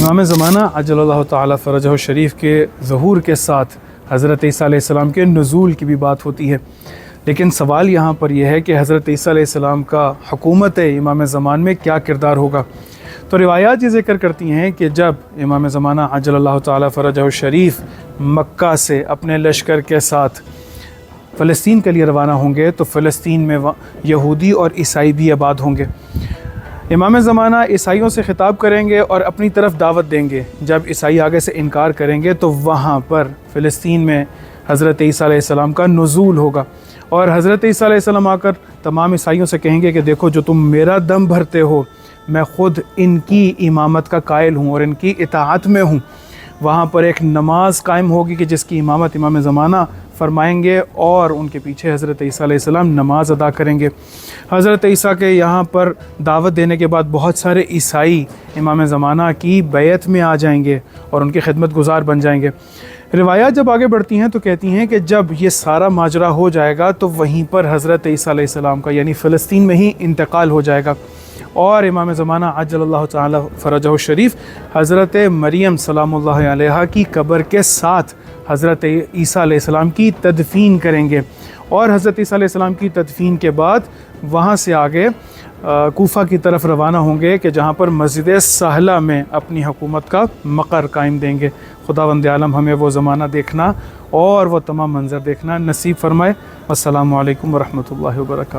इमाम ज़माना अज्जलल्लाहु ताला फ़रजहु शरीफ के ज़हूर के साथ हज़रत ईसा अलैहिस्सलाम के नुज़ूल की भी बात होती है। लेकिन सवाल यहाँ पर यह है कि हज़रत ईसा अलैहिस्सलाम का हुकूमत इमाम ज़मान में क्या किरदार होगा। तो रिवायात ये ज़िक्र करती हैं कि जब इमाम ज़माना अज्जलल्लाहु ताला फ़रजहु शरीफ मक्का से अपने लश्कर के साथ फ़लस्तीन के लिए रवाना होंगे तो फ़लस्तीन में यहूदी और ईसाई भी आबाद होंगे। इमाम ज़माना ईसाइयों से ख़िताब करेंगे और अपनी तरफ दावत देंगे। जब ईसाई आगे से इनकार करेंगे तो वहाँ पर फ़लस्तीन में हज़रत ईसा अलैहिस्सलाम का नुज़ूल होगा और हज़रत ईसा अलैहिस्सलाम आकर तमाम ईसाइयों से कहेंगे कि देखो, जो तुम मेरा दम भरते हो, मैं ख़ुद इनकी इमामत का कायल हूँ और इनकी इताअत में हूँ। वहाँ पर एक नमाज कायम होगी कि जिसकी इमामत इमाम ज़माना फरमाएंगे और उनके पीछे हज़रत ईसा अलैहिस्सलाम नमाज अदा करेंगे। हज़रत ईसा के यहाँ पर दावत देने के बाद बहुत सारे ईसाई इमाम ज़माना की बैत में आ जाएंगे और उनके खिदमत गुज़ार बन जाएंगे। रिवायात जब आगे बढ़ती हैं तो कहती हैं कि जब ये सारा माजरा हो जाएगा तो वहीं पर हज़रत ईसा अलैहिस्सलाम का यानी फ़लस्तीन में ही इंतकाल हो जाएगा और इमाम ज़माना अज्जलल्लाहु ताला फ़रजहु शरीफ हज़रत मरियम सलामुल्लाह अलैहा की कब्र के साथ हज़रत ईसा अलैहिस्सलाम की तदफ़ीन करेंगे और हज़रत ईसा अलैहिस्सलाम की तदफ़ीन के बाद वहाँ से आगे कूफ़ा की तरफ रवाना होंगे कि जहाँ पर मस्जिद सहला में अपनी हुकूमत का मक़र कायम देंगे। खुदावंद आलम हमें वो ज़माना देखना और वो तमाम मंज़र देखना नसीब फ़रमाए। अस्सलामु अलैकुम व रहमतुल्लाहि व बरकातहू।